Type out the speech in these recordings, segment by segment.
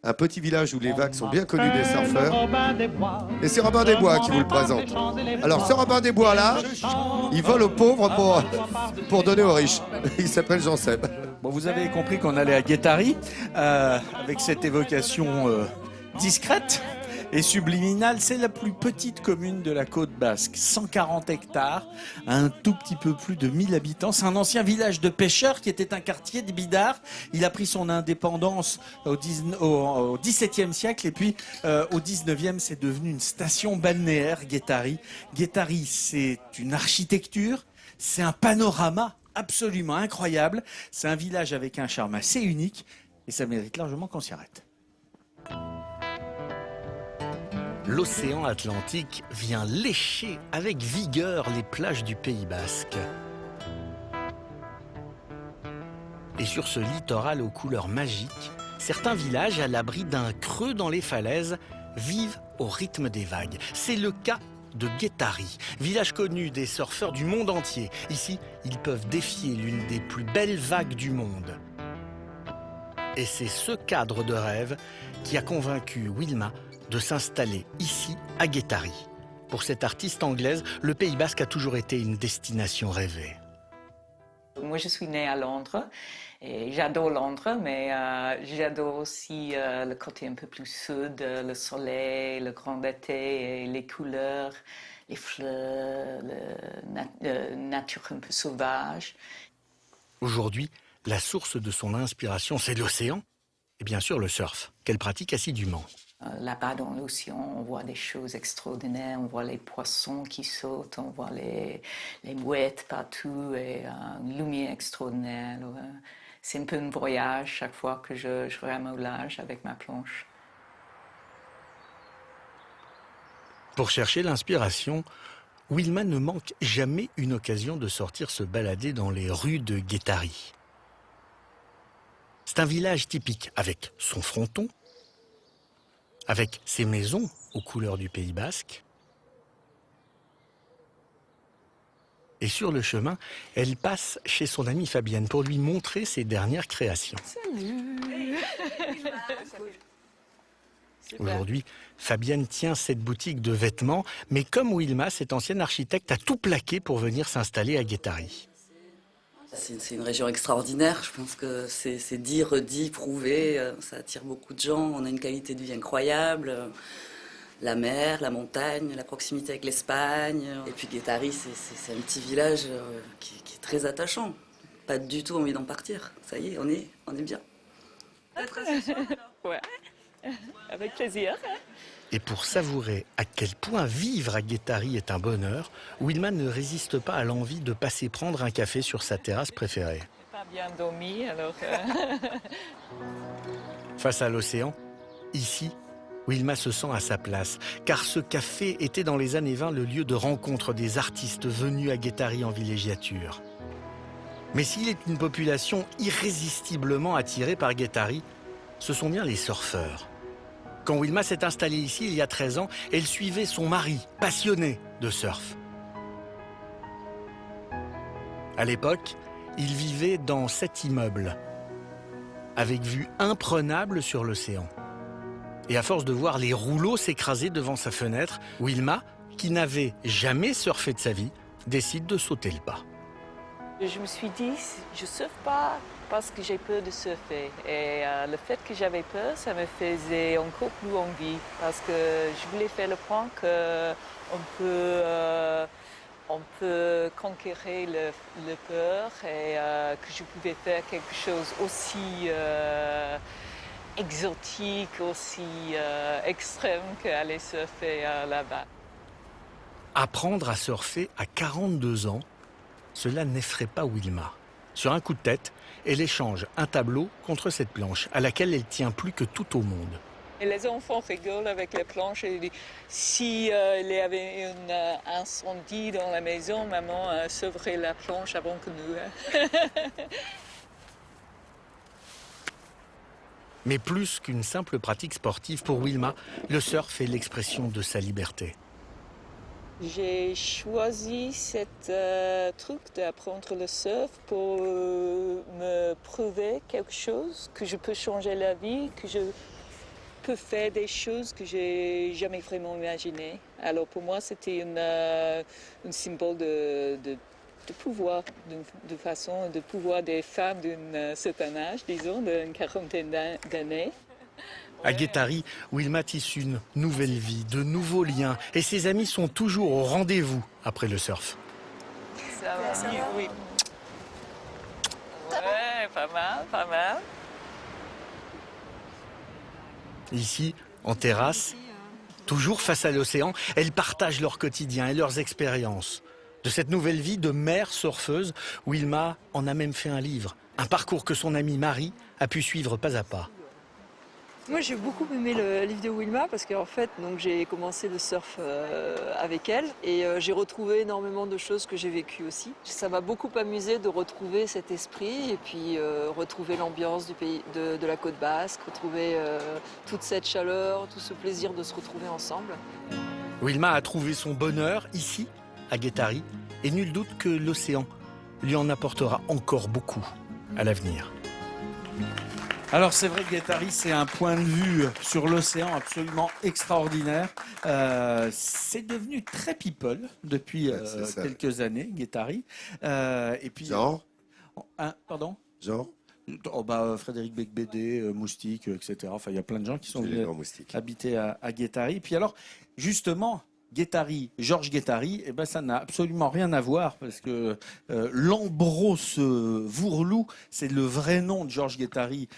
un petit village où les vagues sont bien connues des surfeurs. Et c'est Robin des Bois qui vous le présente. Alors ce Robin des Bois-là, il vole aux pauvres pour donner aux riches. Il s'appelle Jean Seb. Bon, vous avez compris qu'on allait à Guétari, avec cette évocation discrète et subliminale. C'est la plus petite commune de la côte basque, 140 hectares, un tout petit peu plus de 1000 habitants. C'est un ancien village de pêcheurs qui était un quartier de Bidart. Il a pris son indépendance au XVIIe siècle et puis au XIXe, c'est devenu une station balnéaire, Guétari. Guétari, c'est une architecture, c'est un panorama absolument incroyable. C'est un village avec un charme assez unique et ça mérite largement qu'on s'y arrête. L'océan Atlantique vient lécher avec vigueur les plages du Pays basque. Et sur ce littoral aux couleurs magiques, certains villages à l'abri d'un creux dans les falaises vivent au rythme des vagues. C'est le cas de Guétari, village connu des surfeurs du monde entier. Ici, ils peuvent défier l'une des plus belles vagues du monde. Et c'est ce cadre de rêve qui a convaincu Wilma de s'installer ici, à Guétari. Pour cette artiste anglaise, le Pays basque a toujours été une destination rêvée. Moi, je suis née à Londres et j'adore Londres, mais j'adore aussi le côté un peu plus sud, le soleil, le grand été, et les couleurs, les fleurs, la nature un peu sauvage. Aujourd'hui, la source de son inspiration, c'est l'océan et bien sûr le surf, qu'elle pratique assidûment. Là-bas dans l'océan, on voit des choses extraordinaires, on voit les poissons qui sautent, on voit les mouettes partout et une lumière extraordinaire. C'est un peu un voyage chaque fois que je rame au large avec ma planche. Pour chercher l'inspiration, Wilma ne manque jamais une occasion de sortir se balader dans les rues de Guétari. C'est un village typique avec son fronton, avec ses maisons aux couleurs du Pays basque. Et sur le chemin, elle passe chez son amie Fabienne pour lui montrer ses dernières créations. Salut. Aujourd'hui, Fabienne tient cette boutique de vêtements, mais comme Wilma, cette ancienne architecte a tout plaqué pour venir s'installer à Guétari. C'est une région extraordinaire, je pense que c'est dit, redit, prouvé, ça attire beaucoup de gens, on a une qualité de vie incroyable, la mer, la montagne, la proximité avec l'Espagne, et puis Guétari c'est un petit village qui est très attachant, pas du tout envie d'en partir, ça y est, on est bien. Ouais, avec plaisir. Et pour savourer à quel point vivre à Guétari est un bonheur, Wilma ne résiste pas à l'envie de passer prendre un café sur sa terrasse préférée. J'ai pas bien dormi, alors... Face à l'océan, ici, Wilma se sent à sa place, car ce café était dans les années 20 le lieu de rencontre des artistes venus à Guétari en villégiature. Mais s'il est une population irrésistiblement attirée par Guétari, ce sont bien les surfeurs. Quand Wilma s'est installée ici il y a 13 ans, elle suivait son mari, passionné de surf. À l'époque, il vivait dans cet immeuble, avec vue imprenable sur l'océan. Et à force de voir les rouleaux s'écraser devant sa fenêtre, Wilma, qui n'avait jamais surfé de sa vie, décide de sauter le pas. Je me suis dit, je ne surfe pas parce que j'ai peur de surfer. Et le fait que j'avais peur, ça me faisait encore plus envie. Parce que je voulais faire le point qu'on peut conquérir le peur et que je pouvais faire quelque chose aussi exotique, aussi extrême qu'aller surfer là-bas. Apprendre à surfer à 42 ans, cela n'effraie pas Wilma. Sur un coup de tête, elle échange un tableau contre cette planche, à laquelle elle tient plus que tout au monde. Et les enfants rigolent avec les planches et disent, si il y avait un incendie dans la maison, maman sauverait la planche avant que nous. Mais plus qu'une simple pratique sportive pour Wilma, le surf est l'expression de sa liberté. J'ai choisi cette truc d'apprendre le surf pour me prouver quelque chose, que je peux changer la vie, que je peux faire des choses que j'ai jamais vraiment imaginées. Alors pour moi, c'était un symbole de pouvoir, de façon de pouvoir des femmes d'un certain âge, disons, d'une quarantaine d'années. À Guétari, Wilma tisse une nouvelle vie, de nouveaux liens. Et ses amis sont toujours au rendez-vous après le surf. Ça va, oui. Ouais, pas mal, pas mal. Ici, en terrasse, toujours face à l'océan, elles partagent leur quotidien et leurs expériences. De cette nouvelle vie de mère surfeuse, Wilma en a même fait un livre. Un parcours que son amie Marie a pu suivre pas à pas. Moi, j'ai beaucoup aimé le livre de Wilma parce qu'en fait, j'ai commencé le surf avec elle et j'ai retrouvé énormément de choses que j'ai vécues aussi. Ça m'a beaucoup amusé de retrouver cet esprit et puis retrouver l'ambiance du pays, de la côte basque, retrouver toute cette chaleur, tout ce plaisir de se retrouver ensemble. Wilma a trouvé son bonheur ici, à Guétari, et nul doute que l'océan lui en apportera encore beaucoup à l'avenir. Alors c'est vrai que Guétari, c'est un point de vue sur l'océan absolument extraordinaire. C'est devenu très people depuis quelques années, Guétari. Et puis, Genre pardon Genre Frédéric Becbédé, Moustique, etc. Enfin, il y a plein de gens qui sont venus Moustique. habiter à Guétari. Et puis alors, justement, Guétari, Georges Guétari, ça n'a absolument rien à voir parce que Lambros Vourlou, c'est le vrai nom de Georges Guétari.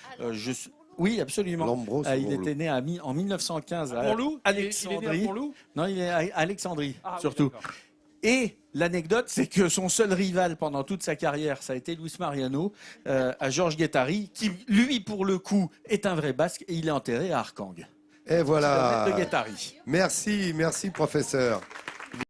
Oui, absolument. Lambros Il Vourlou. était né en 1915 à Pont-Loup. Alexandrie. Il est né à Pont-Loup. Non, il est à Alexandrie, Ah, oui, surtout. d'accord. Et l'anecdote, c'est que son seul rival pendant toute sa carrière, ça a été Luis Mariano, à Georges Guétari, qui, lui, pour le coup, est un vrai basque et il est enterré à Arkang. Et voilà. De Guétari. Merci, professeur.